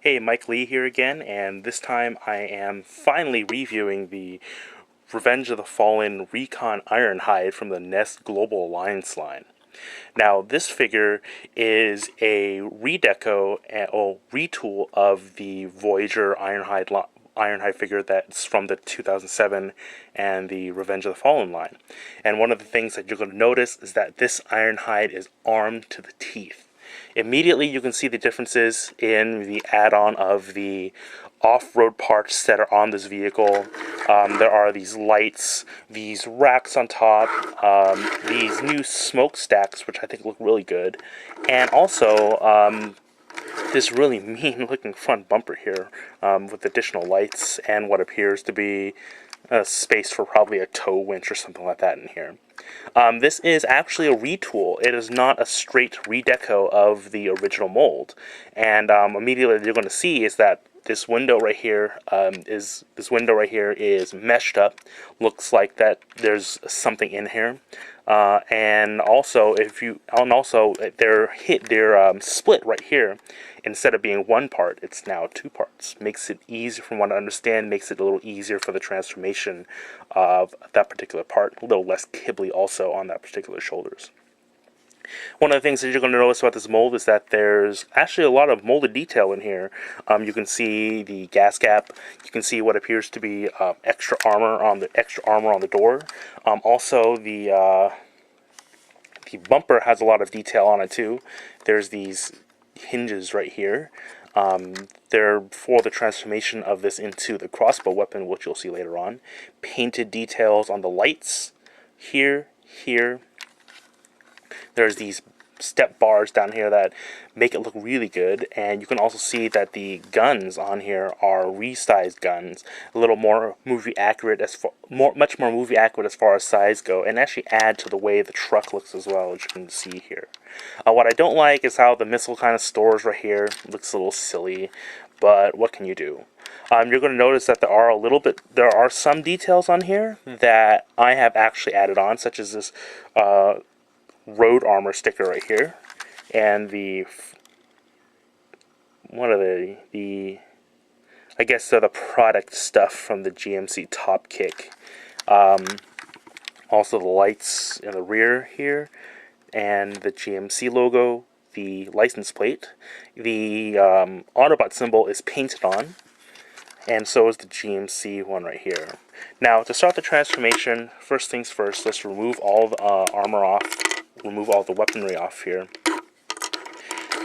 Hey, Mike Lee here again, and this time I am finally reviewing the Revenge of the Fallen Recon Ironhide from the Nest Global Alliance line. Now, this figure is a redeco or retool of the Voyager Ironhide figure that's from the 2007 and the Revenge of the Fallen line. And one of the things that you're going to notice is that this Ironhide is armed to the teeth. Immediately you can see the differences in the add-on of the off-road parts that are on this vehicle. There are these lights, these racks on top, these new smokestacks, which I think look really good, and also this really mean looking front bumper here with additional lights and what appears to be a space for probably a tow winch or something like that in here. This is actually a retool. It is not a straight redeco of the original mold, and immediately you're going to see is that this window right here is meshed up. Looks like that there's something in here, and also they're split right here. Instead of being one part, it's now two parts. Makes it easier from what I understand. Makes it a little easier for the transformation of that particular part. A little less kibbly also on that particular shoulders. One of the things that you're going to notice about this mold is that there's actually a lot of molded detail in here. You can see the gas cap. You can see what appears to be extra armor on the door. Also, the bumper has a lot of detail on it too. There's these hinges right here. They're for the transformation of this into the crossbow weapon, which you'll see later on. Painted details on the lights here. There's these step bars down here that make it look really good, and you can also see that the guns on here are resized guns, a little more movie accurate much more movie accurate as far as size go, and actually add to the way the truck looks as well, as you can see here. What I don't like is how the missile kind of stores right here. It looks a little silly, but what can you do? You're going to notice that there are some details on here that I have actually added on, such as this road armor sticker right here, and I guess they're the product stuff from the GMC top kick. Also the lights in the rear here, and the GMC logo, the license plate. The Autobot symbol is painted on, and so is the GMC one right here. Now, to start the transformation, first things first, let's remove all the armor off, remove all the weaponry off here.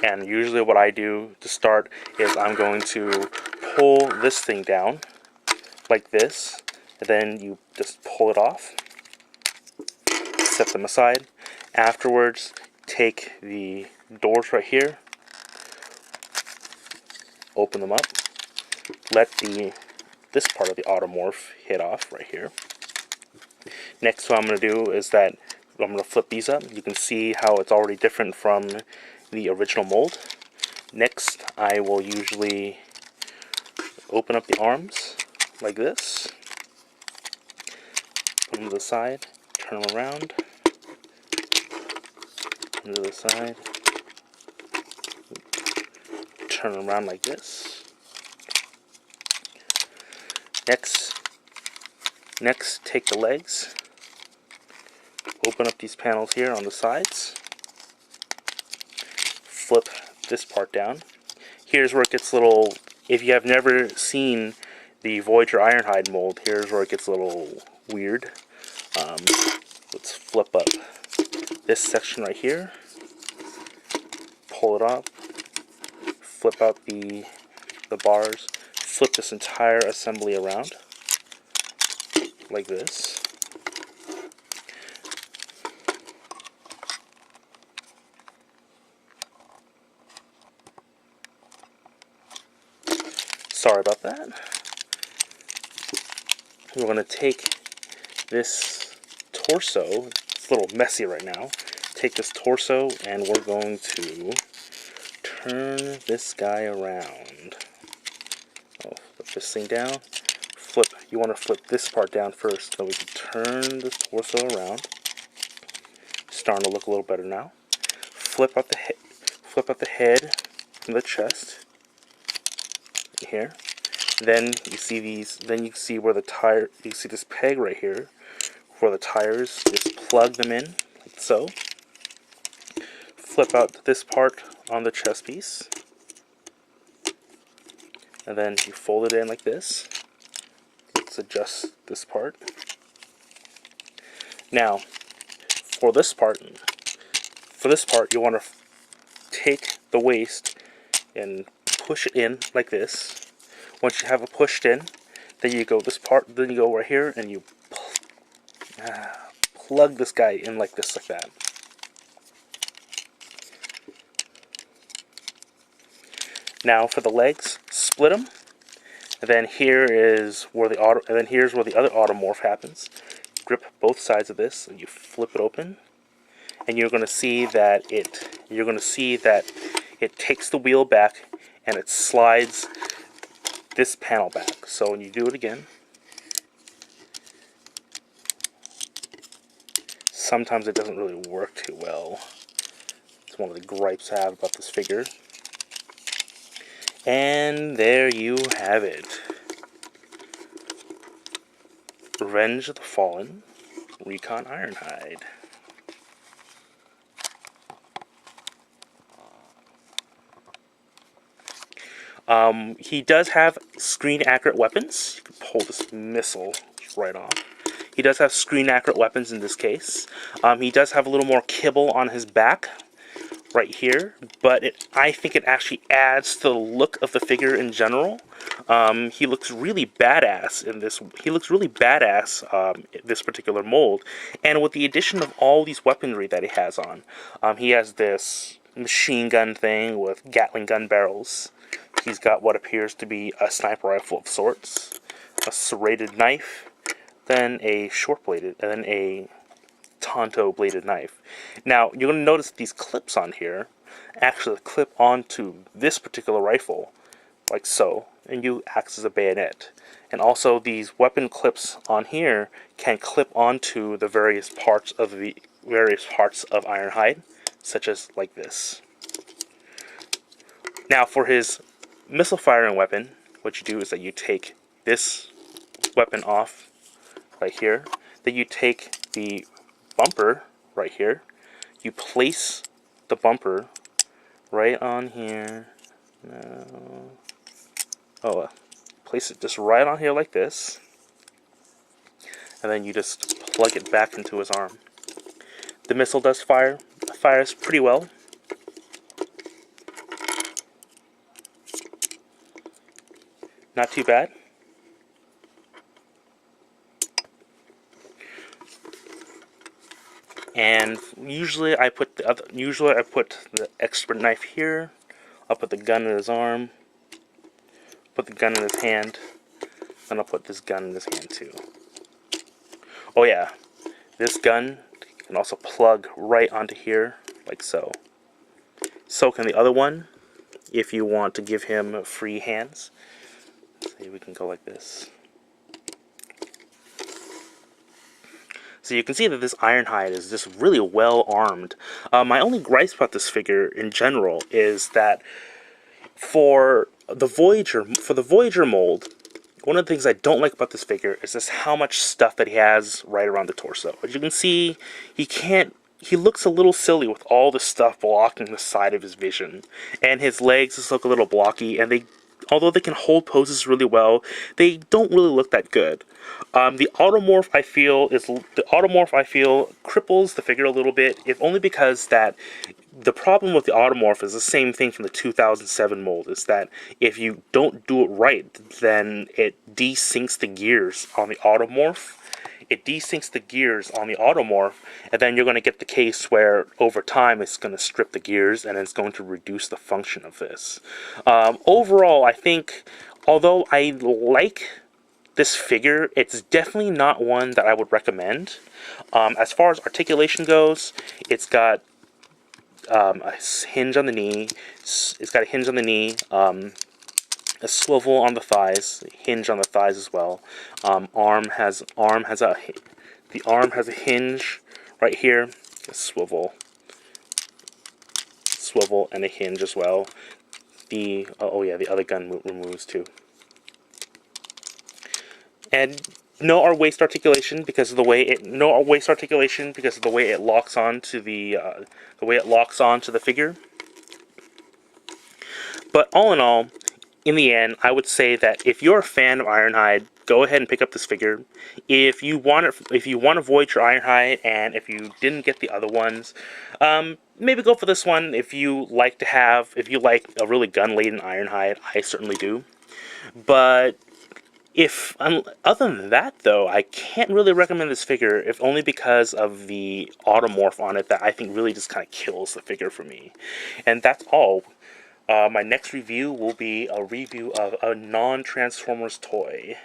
And usually what I do to start is I'm going to pull this thing down like this, and then you just pull it off, set them aside. Afterwards, take the doors right here, open them up, let this part of the automorph hit off right here. Next, what I'm going to do is that I'm going to flip these up. You can see how it's already different from the original mold. Next, I will usually open up the arms like this, put them to the side, turn them around, to the side, turn them around like this. Next, take the legs, open up these panels here on the sides, flip this part down. Here's where it gets a little, if you have never seen the Voyager Ironhide mold, here's where it gets a little weird. Let's flip up this section right here, pull it up, flip out the bars, flip this entire assembly around like this. Sorry about that. We're going to take this torso, it's a little messy right now, take this torso and we're going to turn this guy around. Flip this thing down. You want to flip this part down first, so we can turn this torso around. Starting to look a little better now. Flip out the head from the chest. here. Then you see these. Then you see where the tire. You see this peg right here, where the tires. Just plug them in like so. Flip out this part on the chest piece, and then you fold it in like this. Let's adjust this part. Now, for this part, you want to take the waist and push it in like this. Once you have it pushed in, then you go this part. Then you go right here and you plug this guy in like this, like that. Now for the legs, split them. And then here is where here's where the other automorph happens. Grip both sides of this and you flip it open, and you're going to see that it takes the wheel back and it slides this panel back. So when you do it again, sometimes it doesn't really work too well. It's one of the gripes I have about this figure. And there you have it. Revenge of the Fallen Recon Ironhide. He does have screen accurate weapons. You can pull this missile right off. He does have screen accurate weapons in this case. He does have a little more kibble on his back right here, but I think it actually adds to the look of the figure in general. He looks really badass in this. In this particular mold, and with the addition of all these weaponry that he has on, he has this machine gun thing with Gatling gun barrels. He's got what appears to be a sniper rifle of sorts, a serrated knife, then a short-bladed, and then a Tonto-bladed knife. Now, you're going to notice these clips on here actually clip onto this particular rifle, like so, and you act as a bayonet. And also, these weapon clips on here can clip onto the various parts of Ironhide, such as like this. Now, for his missile firing weapon, what you do is that you take this weapon off right here. Then you take the bumper right here. You place the bumper right on here. Place it just right on here like this. And then you just plug it back into his arm. The missile does fire. It fires pretty well. Not too bad. And usually I put the expert knife here. I'll put the gun in his arm. Put the gun in his hand. Then I'll put this gun in his hand too. Oh yeah, this gun can also plug right onto here, like so. So can the other one, if you want to give him free hands. See, we can go like this. So you can see that this Ironhide is just really well armed. My only gripes about this figure in general is that for the Voyager mold, one of the things I don't like about this figure is just how much stuff that he has right around the torso. As you can see, he looks a little silly with all the stuff blocking the side of his vision. And his legs just look a little blocky, and although they can hold poses really well, they don't really look that good. The automorph I feel cripples the figure a little bit, if only because that the problem with the automorph is the same thing from the 2007 mold, is that if you don't do it right, then it desyncs the gears on the automorph. And then you're going to get the case where over time it's going to strip the gears and it's going to reduce the function of this. Overall, I think, although I like this figure, it's definitely not one that I would recommend. As far as articulation goes, it's got a hinge on the knee. A swivel on the thighs, a hinge on the thighs as well. The arm has a hinge right here, a swivel, and a hinge as well. the the other gun removes too. And no waist articulation because of the way it locks onto the figure. But all in all, in the end, I would say that if you're a fan of Ironhide, go ahead and pick up this figure. If you want to void your Ironhide, and if you didn't get the other ones, maybe go for this one. If you like a really gun-laden Ironhide, I certainly do. But other than that, though, I can't really recommend this figure, if only because of the automorph on it that I think really just kind of kills the figure for me. And that's all. My next review will be a review of a non-Transformers toy.